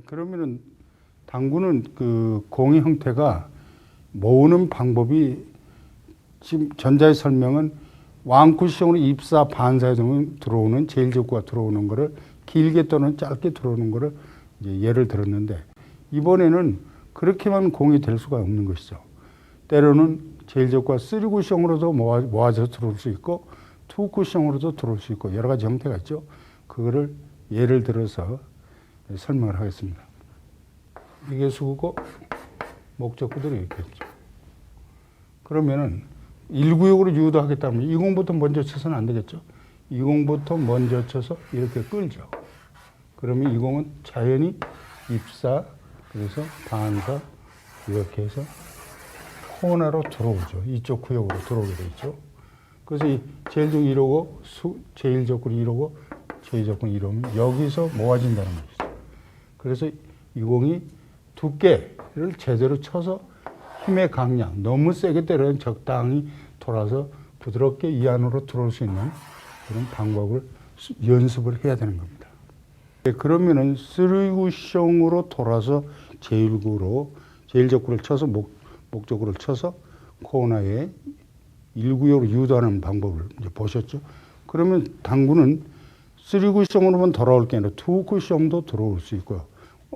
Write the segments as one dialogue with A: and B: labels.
A: 그러면은 당구는 그 공의 형태가 모으는 방법이 지금 전자의 설명은 왕쿠션으로 입사, 반사에 들어오는 제일 적구가 들어오는 거를 길게 또는 짧게 들어오는 거를 이제 예를 들었는데 이번에는 그렇게만 공이 될 수가 없는 것이죠. 때로는 제일 적구가 3쿠션으로도 모아져서 들어올 수 있고 2쿠션으로도 들어올 수 있고 여러 가지 형태가 있죠. 그거를 예를 들어서 설명을 하겠습니다. 이게 수구고 목적구들이 이렇게 있죠. 그러면은 1구역으로 유도하겠다면 20부터 먼저 쳐서는 안 되겠죠. 20부터 먼저 쳐서 이렇게 끌죠. 그러면 20은 자연히 입사, 그래서 반사, 이렇게 해서 코너로 들어오죠. 이쪽 구역으로 들어오게 되죠. 그래서 이 제일적 1호고, 제일적군 1호고, 제일적군 1호면 여기서 모아진다는 것이죠. 그래서 20이 두께를 제대로 쳐서 힘의 강약, 너무 세게 때려야 적당히 돌아서 부드럽게 이 안으로 들어올 수 있는 그런 방법을 연습을 해야 되는 겁니다. 그러면은 3쿠션으로 돌아서 제일적구를 쳐서 목적구를 쳐서 코너에 1구역으로 유도하는 방법을 이제 보셨죠. 그러면 당구는 3쿠션으로만 돌아올 게 아니라 2쿠션도 들어올 수 있고요.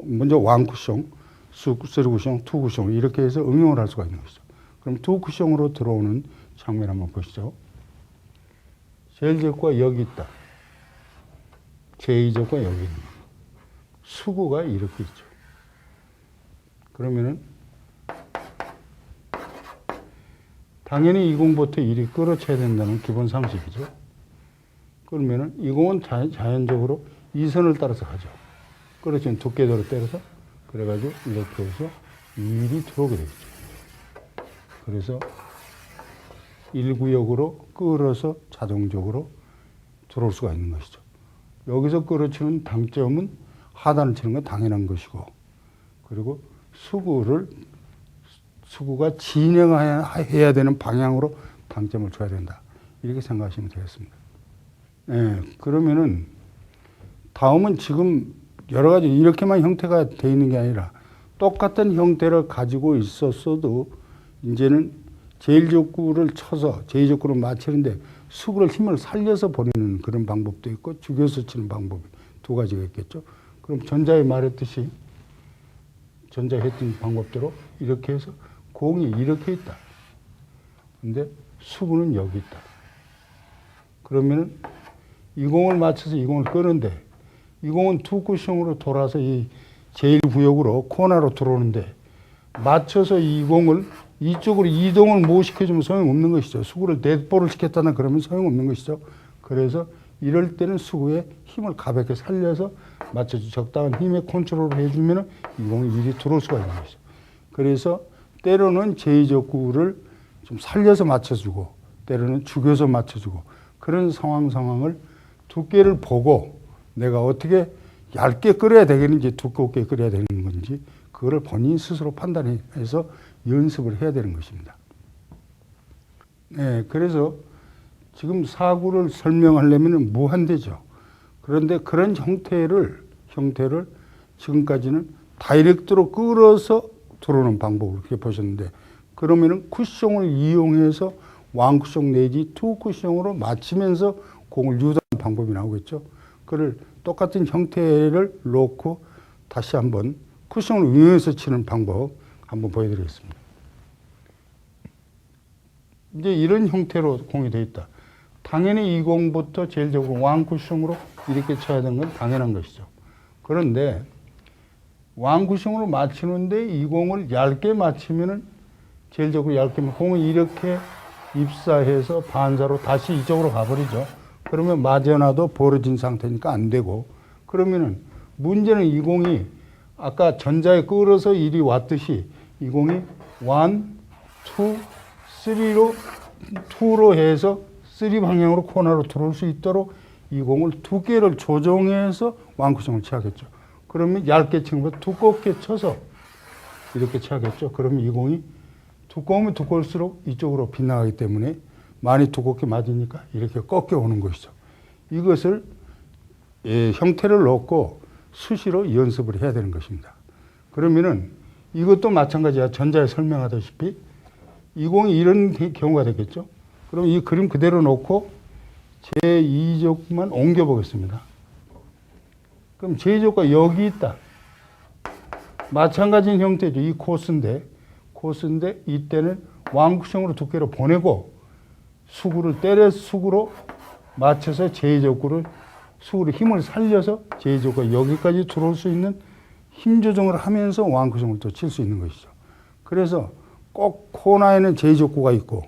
A: 먼저 1쿠션, 3쿠션, 2쿠션 이렇게 해서 응용을 할 수가 있는 것이죠. 그럼 2쿠션으로 들어오는 장면 한번 보시죠. 제일적구가 여기 있다. 제2적구가 여기 있는 거예요. 수구가 이렇게 있죠. 그러면은 당연히 20부터 1이 끌어쳐야 된다는 기본 상식이죠. 그러면은 20은 자연적으로 이 선을 따라서 가죠. 끌어치면 두께대로 때려서 그래가지고 이렇게 해서 1이 들어오게 되겠죠. 그래서 1구역으로 끌어서 자동적으로 들어올 수가 있는 것이죠. 여기서 끌어치는 당점은 하단을 치는 건 당연한 것이고, 그리고 수구가 진행해야 되는 방향으로 당점을 줘야 된다. 이렇게 생각하시면 되겠습니다. 네, 그러면은 다음은 지금 여러 가지 이렇게만 형태가 되어 있는 게 아니라 똑같은 형태를 가지고 있었어도 이제는 제일적구를 쳐서 제2적구를 맞추는데 수구를 힘을 살려서 보내는 그런 방법도 있고 죽여서 치는 방법이 두 가지가 있겠죠. 그럼 전자에 말했듯이 전자에 했던 방법대로 이렇게 해서 공이 이렇게 있다. 근데 수구는 여기 있다. 그러면은 이 공을 맞춰서 이 공을 끄는데 이 공은 2쿠션으로 돌아서 이 제1구역으로 코너로 들어오는데 맞춰서 이 공을 이쪽으로 이동을 못 시켜주면 소용없는 것이죠. 수구를 넷볼을 시켰다는 그러면 소용없는 것이죠. 그래서 이럴 때는 수구에 힘을 가볍게 살려서 맞춰주 적당한 힘의 컨트롤을 해주면 이 공이 이리 들어올 수가 있는 것이죠. 그래서 때로는 제2적구를 좀 살려서 맞춰주고 때로는 죽여서 맞춰주고 그런 상황을 두께를 보고 내가 어떻게 얇게 끓여야 되겠는지 두껍게 끓여야 되는 건지 그거를 본인 스스로 판단해서 연습을 해야 되는 것입니다. 네, 그래서 지금 사구를 설명하려면 무한대죠. 그런데 그런 형태를 지금까지는 다이렉트로 끌어서 들어오는 방법을 이렇게 보셨는데 그러면은 쿠션을 이용해서 왕쿠션 내지 투쿠션으로 맞추면서 공을 유도하는 방법이 나오겠죠. 그걸 똑같은 형태를 놓고 다시 한번 쿠션을 이용해서 치는 방법 한번 보여드리겠습니다. 이제 이런 형태로 공이 되어 있다. 당연히 이 공부터 제일적으로 왕쿠션으로 이렇게 쳐야 되는 건 당연한 것이죠. 그런데 왕쿠션으로 맞추는데 이 공을 얇게 맞추면은 제일적으로 얇게 공을 이렇게 입사해서 반사로 다시 이쪽으로 가버리죠. 그러면 맞아놔도 벌어진 상태니까 안 되고 그러면은 문제는 이 공이 아까 전자에 끌어서 이리 왔듯이 이 공이 1, 2, 3로 해서 3 방향으로 코너로 들어올 수 있도록 이 공을 두께를 조정해서 왕쿠션을 쳐야겠죠. 그러면 얇게 치는 것보다 두껍게 쳐서 이렇게 쳐야겠죠. 그러면 이 공이 두꺼우면 두꺼울수록 이쪽으로 빗나가기 때문에 많이 두껍게 맞으니까 이렇게 꺾여 오는 것이죠. 이것을 형태를 놓고 수시로 연습을 해야 되는 것입니다. 그러면은 이것도 마찬가지야. 전자에 설명하다시피 이 공이 이런 경우가 되겠죠. 그럼 이 그림 그대로 놓고 제2적만 옮겨 보겠습니다. 그럼 제2적과 여기 있다. 마찬가지인 형태죠. 이 코스인데 이때는 왕쿠션으로 두께를 보내고 수구를 때려 수구로 맞춰서 제2적구를 수구로 힘을 살려서 제2적구가 여기까지 들어올 수 있는 힘 조정을 하면서 왕쿠션을 또 칠 수 있는 것이죠. 그래서 꼭 코너에는 제2적구가 있고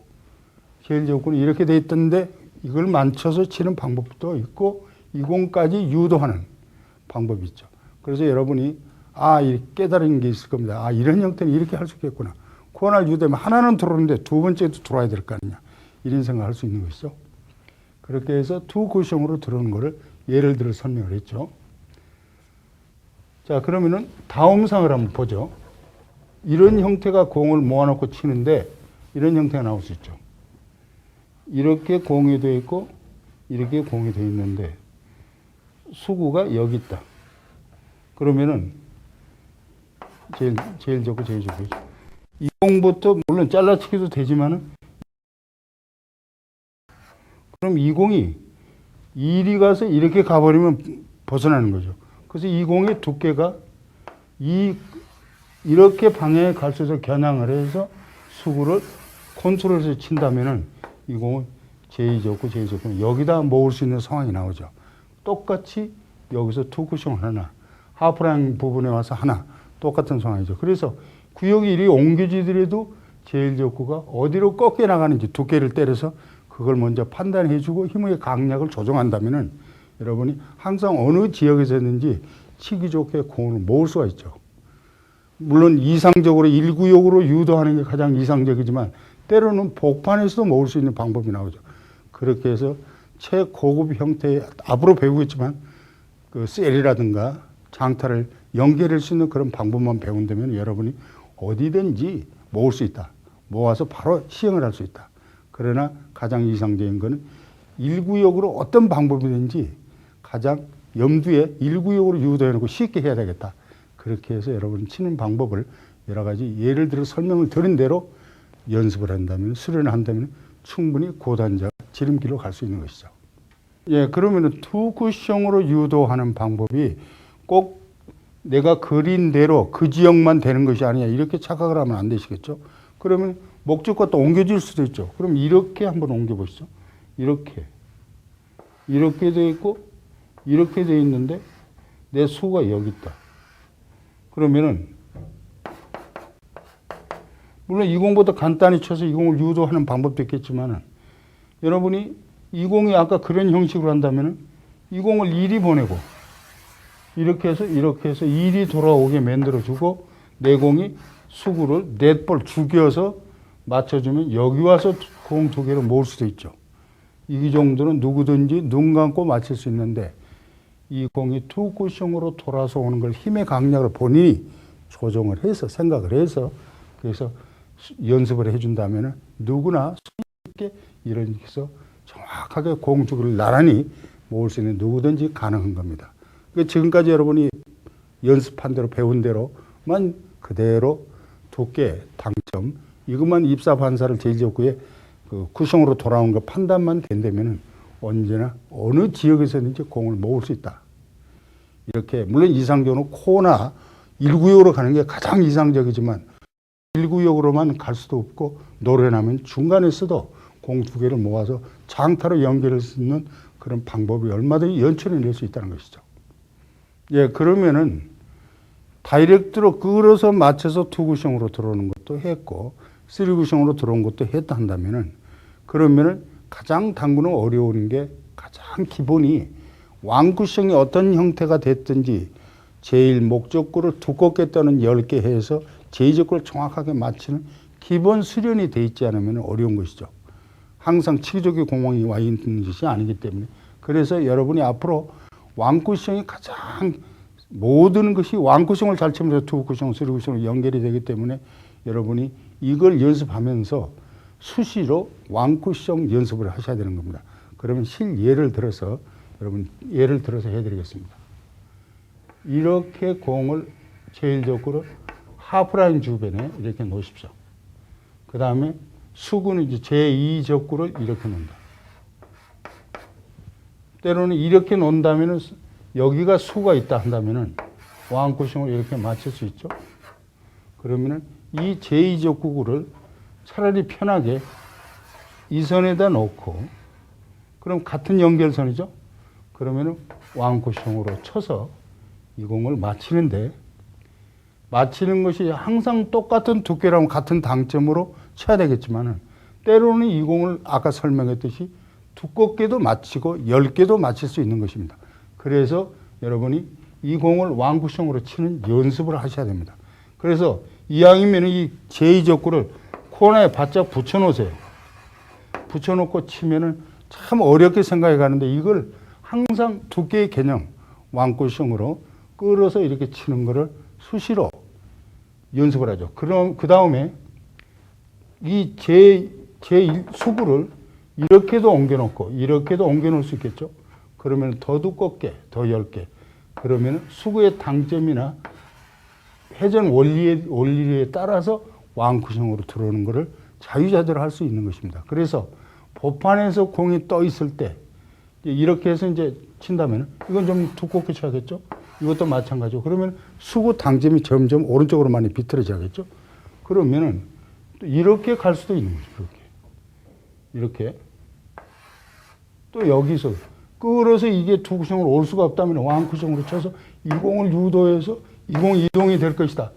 A: 제1적구는 이렇게 돼 있던데 이걸 맞춰서 치는 방법도 있고 이 공까지 유도하는 방법이 있죠. 그래서 여러분이 깨달은 게 있을 겁니다. 이런 형태는 이렇게 할 수 있겠구나. 코너를 유도하면 하나는 들어오는데 두 번째도 들어와야 될 거 아니냐. 이런 생각을 할 수 있는 것이죠. 그렇게 해서 투 쿠션으로 들어오는 거를 예를 들어 설명을 했죠. 자, 그러면은 다음 상을 한번 보죠. 이런 형태가 공을 모아놓고 치는데 이런 형태가 나올 수 있죠. 이렇게 공이 되어 있고 이렇게 공이 되어 있는데 수구가 여기 있다. 그러면은 제일 좋고 이 공부터 물론 잘라치기도 되지만은 그럼 이 공이 이리 가서 이렇게 가버리면 벗어나는 거죠. 그래서 이 공의 두께가 이렇게 방향에 갈 수 있도록 겨냥을 해서 수구를 컨트롤해서 친다면은 이 공을 제2적구 여기다 모을 수 있는 상황이 나오죠. 똑같이 여기서 투 쿠션 하나, 하프라인 부분에 와서 하나, 똑같은 상황이죠. 그래서 구역이 이리 옮겨지더라도 제1적구가 어디로 꺾여 나가는지 두께를 때려서 그걸 먼저 판단해주고 힘의 강약을 조정한다면은 여러분이 항상 어느 지역에서든지 치기 좋게 공을 모을 수가 있죠. 물론 이상적으로 1구역으로 유도하는 게 가장 이상적이지만 때로는 복판에서도 모을 수 있는 방법이 나오죠. 그렇게 해서 최고급 형태의 앞으로 배우겠지만 그 셀이라든가 장타를 연결할 수 있는 그런 방법만 배운다면 여러분이 어디든지 모을 수 있다. 모아서 바로 시행을 할 수 있다. 그러나 가장 이상적인 거는 1구역으로 어떤 방법이든지 가장 염두에 1구역으로 유도해놓고 쉽게 해야 되겠다. 그렇게 해서 여러분 치는 방법을 여러 가지 예를 들어 설명을 드린 대로 연습을 한다면, 수련을 한다면 충분히 고단자 지름길로 갈 수 있는 것이죠. 예, 그러면은 투 쿠션으로 유도하는 방법이 꼭 내가 그린 대로 그 지역만 되는 것이 아니냐 이렇게 착각을 하면 안 되시겠죠. 그러면 목적과 또 옮겨질 수도 있죠. 그럼 이렇게 한번 옮겨보시죠. 이렇게 돼 있고 이렇게 돼 있는데 내 수가 여기 있다. 그러면은 물론 이 공보다 간단히 쳐서 이 공을 유도하는 방법도 있겠지만은 여러분이 이 공이 아까 그런 형식으로 한다면은 이 공을 이리 보내고 이렇게 해서 이리 돌아오게 만들어주고 내 공이 수구를 넷볼 죽여서 맞춰주면 여기 와서 공 두 개를 모을 수도 있죠. 이 정도는 누구든지 눈 감고 맞출 수 있는데 이 공이 투 쿠션으로 돌아서 오는 걸 힘의 강약을 본인이 조정을 해서 생각을 해서 그래서 연습을 해준다면 누구나 쉽게 이렇게서 정확하게 공 두 개를 나란히 모을 수 있는 누구든지 가능한 겁니다. 지금까지 여러분이 연습한 대로 배운 대로만 그대로 두께, 당점 이것만 입사 반사를 제1적구에 그 쿠션으로 돌아온 거 판단만 된다면 언제나 어느 지역에서든지 공을 모을 수 있다. 이렇게 물론 이상적으로 코나 1구역으로 가는 게 가장 이상적이지만 1구역으로만 갈 수도 없고 노련하면 중간에서도 공 두 개를 모아서 장타로 연결할 수 있는 그런 방법이 얼마든지 연출해낼 수 있다는 것이죠. 예, 그러면은 다이렉트로 끌어서 맞춰서 투 쿠션으로 들어오는 것도 했고 3 쿠션으로 들어온 것도 했다 한다면은 그러면은 가장 당구는 어려운 게 가장 기본이 왕 쿠션이 어떤 형태가 됐든지 제일 목적구를 두껍게 떠는 10개 해서 제2적구를 정확하게 맞추는 기본 수련이 돼 있지 않으면 어려운 것이죠. 항상 치기적인 공항이 와 있는 것이 아니기 때문에 그래서 여러분이 앞으로 왕쿠션이 가장 모든 것이 왕쿠션을 잘 치면서 투쿠션, 쓰리쿠션으로 연결이 되기 때문에 여러분이 이걸 연습하면서 수시로 왕쿠션 연습을 하셔야 되는 겁니다. 그러면 실예를 들어서 여러분 예를 들어서 해드리겠습니다. 이렇게 공을 제1적구를 하프라인 주변에 이렇게 놓으십시오. 그 다음에 수구는 이제 제2적구를 이렇게 놓는다. 때로는 이렇게 놓는다면은 여기가 수가 있다 한다면은 왕쿠션을 이렇게 맞출 수 있죠. 그러면은 이 제2적구를 차라리 편하게 이 선에다 놓고, 그럼 같은 연결선이죠. 그러면은 왕쿠션으로 쳐서 이 공을 맞히는데, 맞히는 것이 항상 똑같은 두께라면 같은 당점으로 쳐야 되겠지만은 때로는 이 공을 아까 설명했듯이 두껍게도 맞히고 10개도 맞힐 수 있는 것입니다. 그래서 여러분이 이 공을 왕쿠션으로 치는 연습을 하셔야 됩니다. 그래서 이왕이면 이 제2적구를 코너에 바짝 붙여 놓으세요. 붙여 놓고 치면은 참 어렵게 생각해 가는데, 이걸 항상 두께의 개념, 왕쿠션으로 끌어서 이렇게 치는 거를 수시로 연습을 하죠. 그럼 그 다음에 이 제1수구를 이렇게도 옮겨놓고 이렇게도 옮겨놓을 수 있겠죠. 그러면 더 두껍게, 더 얇게. 그러면 수구의 당점이나 회전 원리에 따라서 왕쿠션으로 들어오는 것을 자유자재로 할 수 있는 것입니다. 그래서 보판에서 공이 떠 있을 때 이렇게 해서 이제 친다면 이건 좀 두껍게 쳐야겠죠. 이것도 마찬가지고. 그러면 수구 당점이 점점 오른쪽으로 많이 비틀어져야겠죠. 그러면은 또 이렇게 갈 수도 있는 거죠. 이렇게. 또 여기서 끌어서 이게 두 쿠션으로 올 수가 없다면 왕쿠션으로 쳐서 이 공을 유도해서 이 공이 이동이 될 것이다.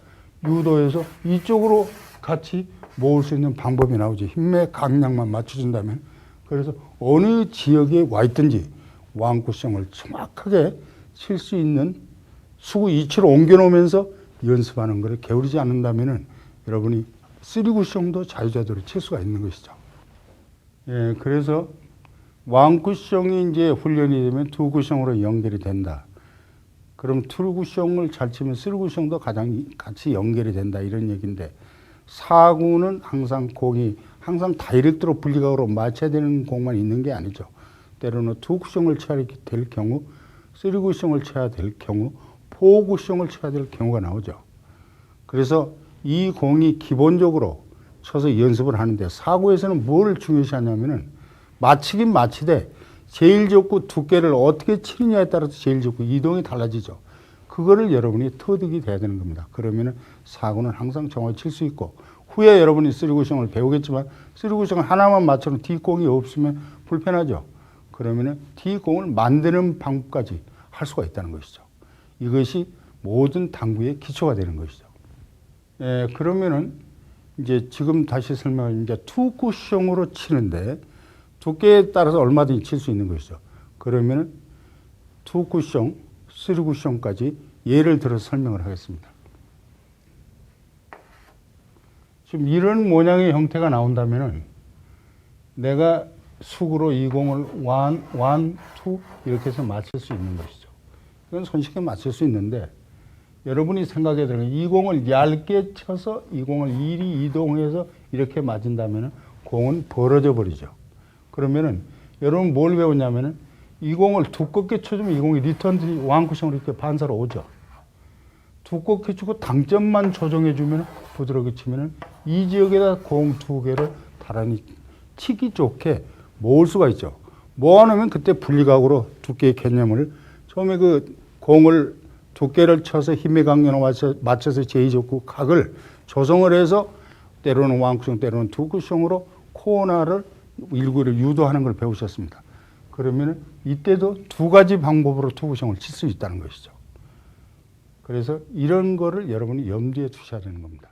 A: 유도해서 이쪽으로 같이 모을 수 있는 방법이 나오지. 힘의 강약만 맞춰준다면. 그래서 어느 지역에 와 있든지 왕쿠션을 정확하게 칠 수 있는 수구 위치로 옮겨놓으면서 연습하는 것을 게으르지 않는다면은 여러분이 3쿠션도 자유자재로 칠 수가 있는 것이죠. 예, 그래서 왕쿠션이 이제 훈련이 되면 2쿠션으로 연결이 된다. 그럼 2쿠션을 잘 치면 3쿠션도 같이 연결이 된다. 이런 얘기인데, 4구는 항상 공이 항상 다이렉트로 분리각으로 맞춰야 되는 공만 있는 게 아니죠. 때로는 2쿠션을 쳐야 될 경우, 3쿠션을 쳐야 될 경우, 4쿠션을 쳐야 될 경우가 나오죠. 그래서 이 공이 기본적으로 쳐서 연습을 하는데, 4구에서는 뭘 중요시하냐면은 맞히긴 맞히되 제1적구 두께를 어떻게 치느냐에 따라서 제1적구 이동이 달라지죠. 그거를 여러분이 터득이 돼야 되는 겁니다. 그러면은 4구는 항상 정확히 칠 수 있고, 후에 여러분이 3쿠션을 배우겠지만 3쿠션 하나만 맞춰놓은 D공이 없으면 불편하죠. 그러면은 D공을 만드는 방법까지 할 수가 있다는 것이죠. 이것이 모든 당구의 기초가 되는 것이죠. 예, 그러면은 이제 지금 다시 설명을 이제 2쿠션으로 치는데 두께에 따라서 얼마든지 칠 수 있는 것이죠. 그러면은 2쿠션, 3쿠션까지 예를 들어서 설명을 하겠습니다. 지금 이런 모양의 형태가 나온다면은 내가 수구로 이 공을 1, 2 이렇게 해서 맞출 수 있는 것이죠. 이건 손쉽게 맞출 수 있는데, 여러분이 생각해야 되는 이 공을 얇게 쳐서 이 공을 이리 이동해서 이렇게 맞은다면은 공은 벌어져 버리죠. 그러면은 여러분 뭘 배웠냐면은 이 공을 두껍게 쳐주면 이 공이 리턴 왕쿠션으로 이렇게 반사로 오죠. 두껍게 치고 당점만 조정해주면 부드럽게 치면은 이 지역에다 공 2개를 나란히 치기 좋게 모을 수가 있죠. 모아놓으면 그때 분리각으로 두께의 개념을 처음에 그 공을 두께를 쳐서 힘의 강렬로 맞춰서 제2적구 각을 조성을 해서 때로는 왕쿠션, 때로는 2쿠션으로 코너를 일구를 유도하는 걸 배우셨습니다. 그러면 이때도 두 가지 방법으로 2쿠션을 칠 수 있다는 것이죠. 그래서 이런 거를 여러분이 염두에 두셔야 되는 겁니다.